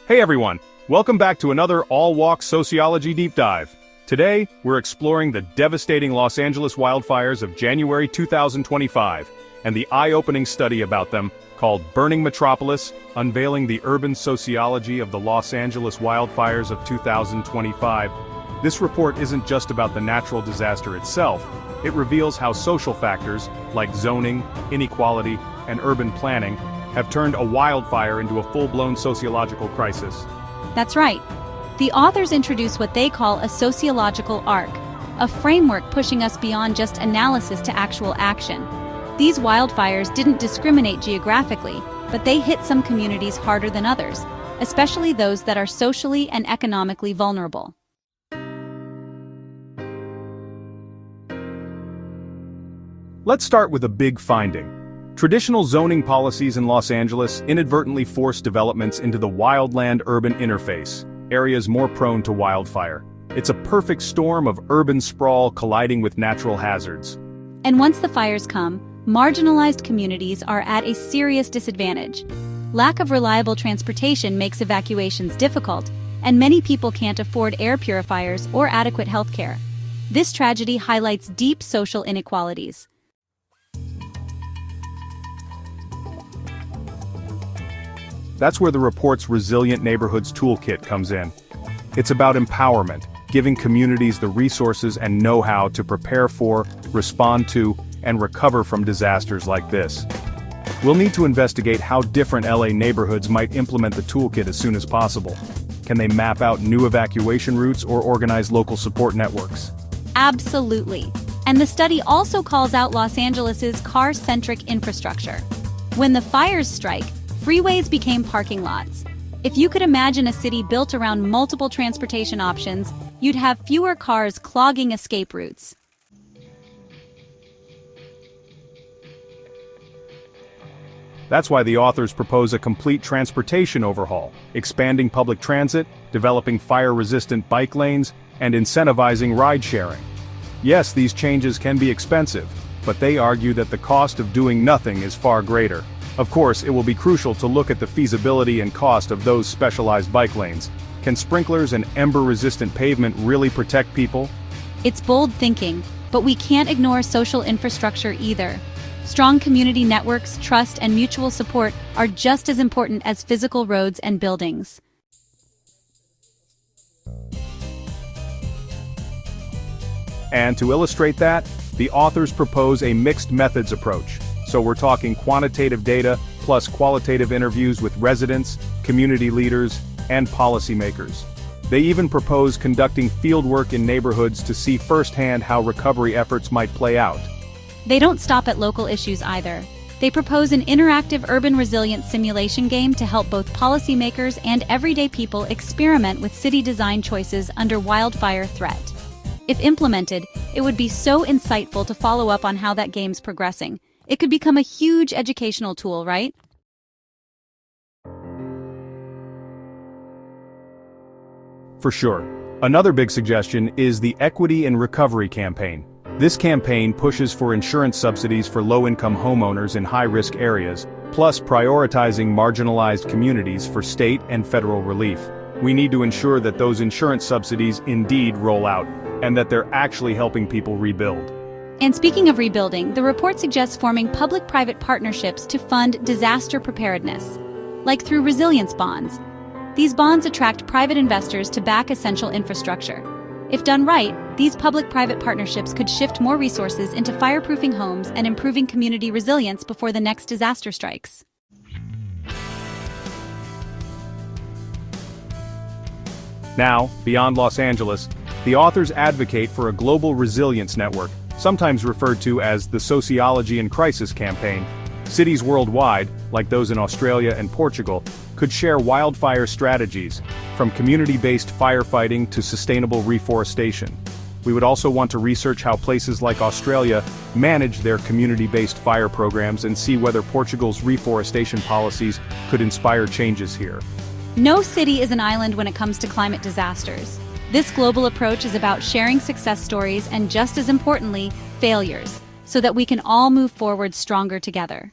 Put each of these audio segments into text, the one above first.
Hey everyone, welcome back to another All Walks Sociology deep dive. Today, we're exploring the devastating Los Angeles wildfires of January 2025, and the eye-opening study about them called Burning Metropolis, Unveiling the Urban Sociology of the Los Angeles Wildfires of 2025. This report isn't just about the natural disaster itself, it reveals how social factors, like zoning, inequality, and urban planning, have turned a wildfire into a full-blown sociological crisis. That's right. The authors introduce what they call a sociological arc, a framework pushing us beyond just analysis to actual action. These wildfires didn't discriminate geographically, but they hit some communities harder than others, especially those that are socially and economically vulnerable. Let's start with a big finding. Traditional zoning policies in Los Angeles inadvertently forced developments into the wildland-urban interface, areas more prone to wildfire. It's a perfect storm of urban sprawl colliding with natural hazards. And once the fires come, marginalized communities are at a serious disadvantage. Lack of reliable transportation makes evacuations difficult, and many people can't afford air purifiers or adequate health care. This tragedy highlights deep social inequalities. That's where the report's Resilient Neighborhoods Toolkit comes in. It's about empowerment, giving communities the resources and know-how to prepare for, respond to, and recover from disasters like this. We'll need to investigate how different LA neighborhoods might implement the toolkit as soon as possible. Can they map out new evacuation routes or organize local support networks? Absolutely. And the study also calls out Los Angeles's car-centric infrastructure. When the fires strike, freeways became parking lots. If you could imagine a city built around multiple transportation options, you'd have fewer cars clogging escape routes. That's why the authors propose a complete transportation overhaul, expanding public transit, developing fire-resistant bike lanes, and incentivizing ride-sharing. Yes, these changes can be expensive, but they argue that the cost of doing nothing is far greater. Of course, it will be crucial to look at the feasibility and cost of those specialized bike lanes. Can sprinklers and ember-resistant pavement really protect people? It's bold thinking, but we can't ignore social infrastructure either. Strong community networks, trust, and mutual support are just as important as physical roads and buildings. And to illustrate that, the authors propose a mixed methods approach. So we're talking quantitative data plus qualitative interviews with residents, community leaders, and policymakers. They even propose conducting fieldwork in neighborhoods to see firsthand how recovery efforts might play out. They don't stop at local issues either. They propose an interactive urban resilience simulation game to help both policymakers and everyday people experiment with city design choices under wildfire threat. If implemented, it would be so insightful to follow up on how that game's progressing. It could become a huge educational tool, right? For sure. Another big suggestion is the Equity and Recovery campaign. This campaign pushes for insurance subsidies for low-income homeowners in high-risk areas, plus prioritizing marginalized communities for state and federal relief. We need to ensure that those insurance subsidies indeed roll out, and that they're actually helping people rebuild. And speaking of rebuilding, the report suggests forming public-private partnerships to fund disaster preparedness, like through resilience bonds. These bonds attract private investors to back essential infrastructure. If done right, these public-private partnerships could shift more resources into fireproofing homes and improving community resilience before the next disaster strikes. Now, beyond Los Angeles, the authors advocate for a global resilience network, sometimes referred to as the Sociology and Crisis Campaign. Cities worldwide, like those in Australia and Portugal, could share wildfire strategies, from community-based firefighting to sustainable reforestation. We would also want to research how places like Australia manage their community-based fire programs and see whether Portugal's reforestation policies could inspire changes here. No city is an island when it comes to climate disasters. This global approach is about sharing success stories and, just as importantly, failures, so that we can all move forward stronger together.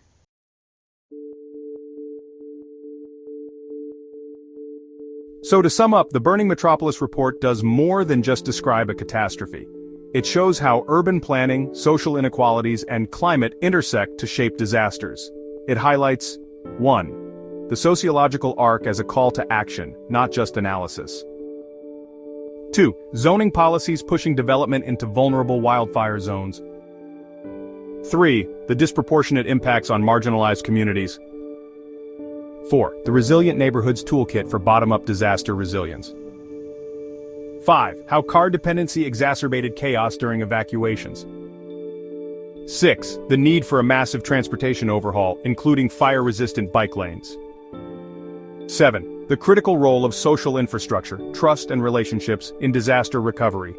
So to sum up, the Burning Metropolis report does more than just describe a catastrophe. It shows how urban planning, social inequalities, and climate intersect to shape disasters. It highlights 1. The sociological arc as a call to action, not just analysis. 2. Zoning policies pushing development into vulnerable wildfire zones. 3. The disproportionate impacts on marginalized communities. 4. The Resilient Neighborhoods Toolkit for bottom-up disaster resilience. 5. How car dependency exacerbated chaos during evacuations. 6. The need for a massive transportation overhaul, including fire-resistant bike lanes. 7. The critical role of social infrastructure, trust and relationships in disaster recovery.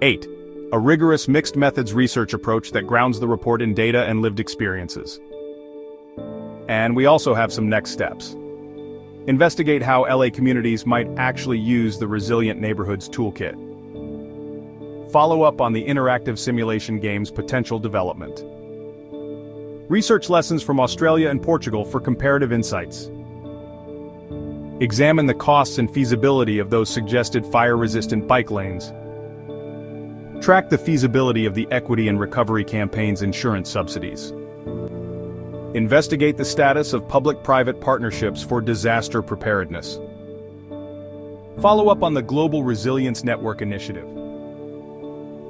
8. A rigorous mixed methods research approach that grounds the report in data and lived experiences. And we also have some next steps. Investigate how LA communities might actually use the Resilient Neighborhoods Toolkit. Follow up on the interactive simulation game's potential development. Research lessons from Australia and Portugal for comparative insights. Examine the costs and feasibility of those suggested fire-resistant bike lanes. Track the feasibility of the Equity and Recovery Campaign's insurance subsidies. Investigate the status of public-private partnerships for disaster preparedness. Follow up on the Global Resilience Network initiative.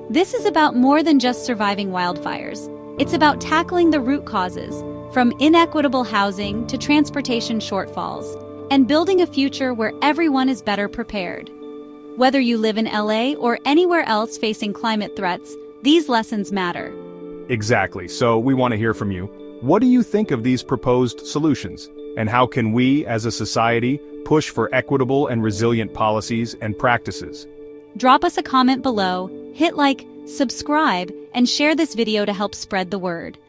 This is about more than just surviving wildfires. It's about tackling the root causes, from inequitable housing to transportation shortfalls, and building a future where everyone is better prepared. Whether you live in LA or anywhere else facing climate threats, these lessons matter. Exactly, so we want to hear from you. What do you think of these proposed solutions? And how can we, as a society, push for equitable and resilient policies and practices? Drop us a comment below, hit like, subscribe, and share this video to help spread the word.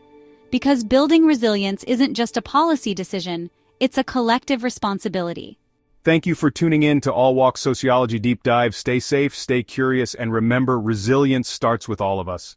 Because building resilience isn't just a policy decision, it's a collective responsibility. Thank you for tuning in to All Walks Sociology Deep Dive. Stay safe, stay curious, and remember, resilience starts with all of us.